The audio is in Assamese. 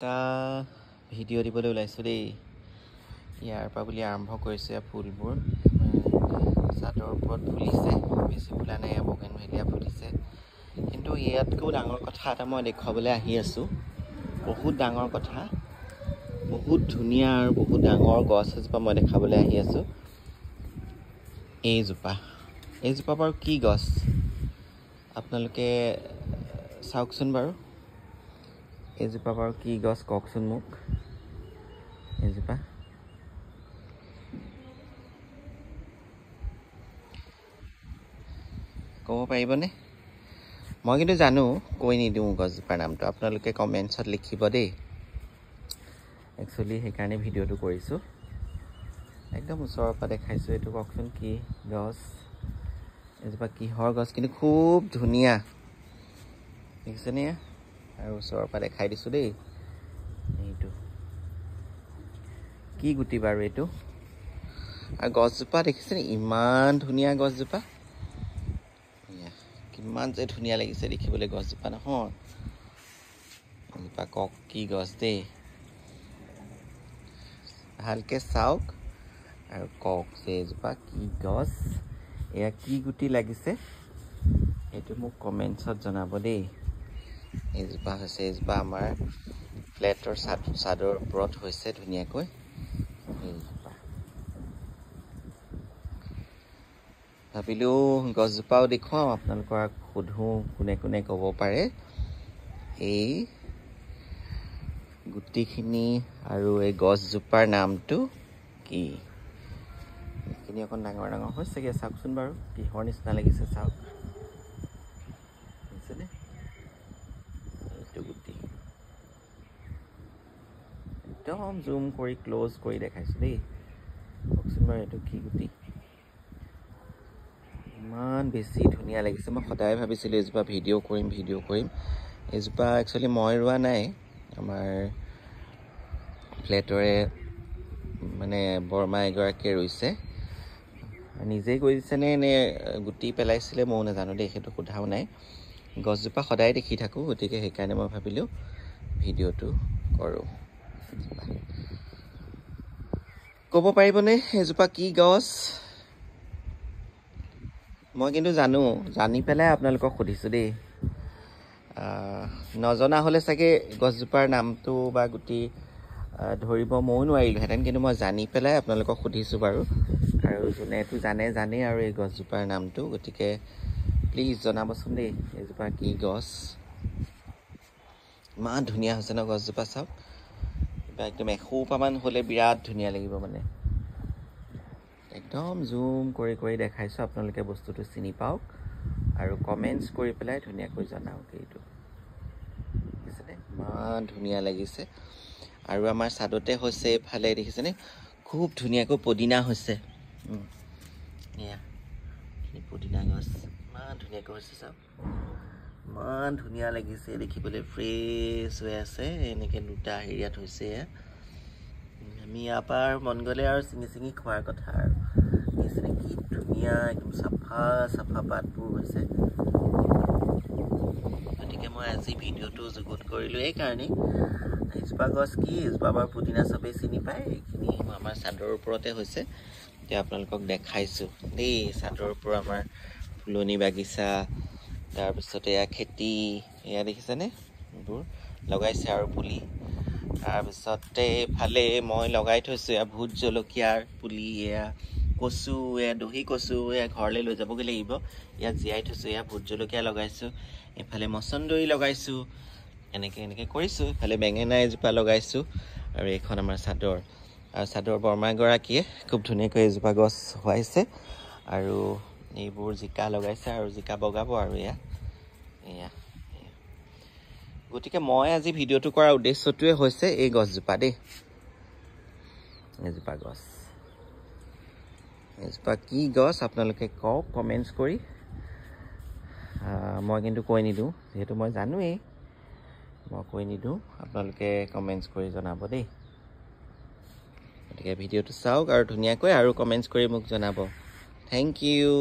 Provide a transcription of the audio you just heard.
এটা ভিডিঅ' দিবলৈ ওলাইছোঁ দেই। ইয়াৰ পৰা বুলি আৰম্ভ কৰিছে ফুলবোৰ চাদৰ ওপৰত ফুলিছে, বেছি ফুলা নাই, বগেনভেলিয়া ফুলিছে। কিন্তু ইয়াতকৈও ডাঙৰ কথা এটা মই দেখুৱাবলৈ আহি আছোঁ। বহুত ডাঙৰ কথা, বহুত ধুনীয়া আৰু বহুত ডাঙৰ গছ এজোপা মই দেখাবলৈ আহি আছোঁ। এইজোপা বাৰু কি গছ আপোনালোকে চাওকচোন বাৰু। এইজোপা বাৰু কি গছ কওকচোন মোক। এইজোপা ক'ব পাৰিবনে? মই কিন্তু জানো, কৈ নিদিওঁ গছজোপাৰ নামটো। আপোনালোকে কমেণ্টছত লিখিব দেই। একচুৱেলি সেইকাৰণে ভিডিঅ'টো কৰিছোঁ। একদম ওচৰৰ পৰা দেখাইছোঁ। এইটো কওকচোন কি গছ, এজোপা কিহৰ গছ, কিন্তু খুব ধুনীয়া দেখিছেনে? আৰু ওচৰৰ পৰা দেখাই দিছোঁ দেই। এইটো কি গুটি বাৰু এইটো? আৰু গছজোপা দেখিছেনে? ইমান ধুনীয়া গছজোপা, কিমান যে ধুনীয়া লাগিছে দেখিবলৈ গছজোপা নহয়। এজোপা কওক কি গছ দেই, ভালকৈ চাওক আৰু কওক যে এজোপা কি গছ, এয়া কি গুটি লাগিছে সেইটো মোক কমেণ্টছত জনাব দেই। এইজোপা আমাৰ ফ্লেটৰ চাদৰ ওপৰত হৈছে ধুনীয়াকৈ। এইজোপা ভাবিলোঁ গছজোপাও দেখুৱাওঁ, আপোনালোকক সোধোঁ কোনে কোনে ক'ব পাৰে এই গুটিখিনি আৰু এই গছজোপাৰ নামটো কি। এইখিনি অকণ ডাঙৰ ডাঙৰ হৈছেগৈ, চাওকচোন বাৰু কিহৰ নিচিনা লাগিছে চাওক। বুজিছেনে? এইটো গুটি একদম জুম কৰি ক্ল'জ কৰি দেখাইছোঁ দেই। কওকচোন বাৰু এইটো কি গুটি। ইমান বেছি ধুনীয়া লাগিছে। মই সদায় ভাবিছিলোঁ এইজোপা ভিডিঅ' কৰিম। এইজোপা একচুৱেলি মই ৰোৱা নাই, আমাৰ ফ্লেটৰে মানে বৰমা এগৰাকীয়ে ৰুইছে। নিজেই কৰিছেনে নে গুটি পেলাইছিলে ময়ো নাজানো দেই, সেইটো সোধাও নাই। গছজোপা সদায় দেখি থাকোঁ, গতিকে সেইকাৰণে মই ভাবিলোঁ ভিডিঅ'টো কৰোঁ। ক'ব পাৰিবনে এজোপা কি গছ? মই কিন্তু জানি পেলাই আপোনালোকক সুধিছোঁ দেই। নজনা হ'লে চাগে গছজোপাৰ নামটো বা গুটি ধৰিব ময়ো নোৱাৰিলোহেঁতেন, কিন্তু মই জানি পেলাই আপোনালোকক সুধিছোঁ বাৰু। আৰু যোনেতো জানে আৰু এই গছজোপাৰ নামটো, গতিকে প্লিজ জনাবচোন দেই এইজোপা কি গছ। ইমান ধুনীয়া হৈছে ন গছজোপা, চাওক। একদম এসোপামান হ'লে বিৰাট ধুনীয়া লাগিব মানে। একদম জুম কৰি দেখাইছোঁ, আপোনালোকে বস্তুটো চিনি পাওক আৰু কমেণ্টছ কৰি পেলাই ধুনীয়াকৈ জনাওক। এইটো দেখিছেনে? ইমান ধুনীয়া লাগিছে। আৰু আমাৰ ছাদতে হৈছে এইফালে, দেখিছেনে? খুব ধুনীয়াকৈ পদিনা হৈছে। এয়া পদিনা গছ ইমান ধুনীয়াকৈ হৈছে, চাওক। ইমান ধুনীয়া লাগিছে দেখিবলৈ, ফ্ৰেছ হৈ আছে। এনেকৈ দুটা হেৰিয়াত হৈছে। আমি ইয়াৰ পৰা মন গ'লে আৰু ছিঙি খোৱাৰ কথা আৰু। দেখিছেনে কি ধুনীয়া, একদম চাফা পাতবোৰ হৈছে। গতিকে মই আজি ভিডিঅ'টো যুগুত কৰিলোঁ এইকাৰণেই। এইজোপা গছ কি? এইজোপা বাৰু পুদিনা চবেই চিনি পায়। এইখিনি আমাৰ চাদৰ ওপৰতে হৈছে, এতিয়া আপোনালোকক দেখাইছোঁ দেই। চাদৰ ওপৰত আমাৰ ফুলনি বাগিচা, তাৰপিছতে এয়া খেতি, এয়া দেখিছেনে এইবোৰ লগাইছে আৰু পুলি। তাৰপিছতে এইফালে মই লগাই থৈছোঁ এয়া ভোট জলকীয়াৰ পুলি, এয়া কচু, এয়া দহি কচু, এয়া ঘৰলৈ লৈ যাবগৈ লাগিব। ইয়াত জীয়াই থৈছোঁ, এয়া ভোট জলকীয়া লগাইছোঁ। এইফালে মচন্দৰী লগাইছোঁ, এনেকৈ কৰিছোঁ। এইফালে বেঙেনা এজোপা লগাইছোঁ। আৰু এইখন আমাৰ চাদৰ, আৰু চাদৰ বৰমাগৰাকীয়ে খুব ধুনীয়াকৈ এজোপা গছ হোৱাইছে। আৰু এইবোৰ জিকা লগাইছে, আৰু জিকা বগাব আৰু এয়া। গতিকে মই আজি ভিডিঅ'টো কৰাৰ উদ্দেশ্যটোৱে হৈছে এই গছজোপা দেই। এজোপা গছ, এজোপা কি গছ আপোনালোকে কওক কমেণ্টছ কৰি। মই কিন্তু কৈ নিদিওঁ, যিহেতু মই জানোৱেই। মই কৈ নিদিওঁ, আপোনালোকে কমেণ্টছ কৰি জনাব দেই। গতিকে ভিডিঅ'টো চাওক আৰু ধুনীয়াকৈ আৰু কমেণ্টছ কৰি মোক জনাব। Thank U.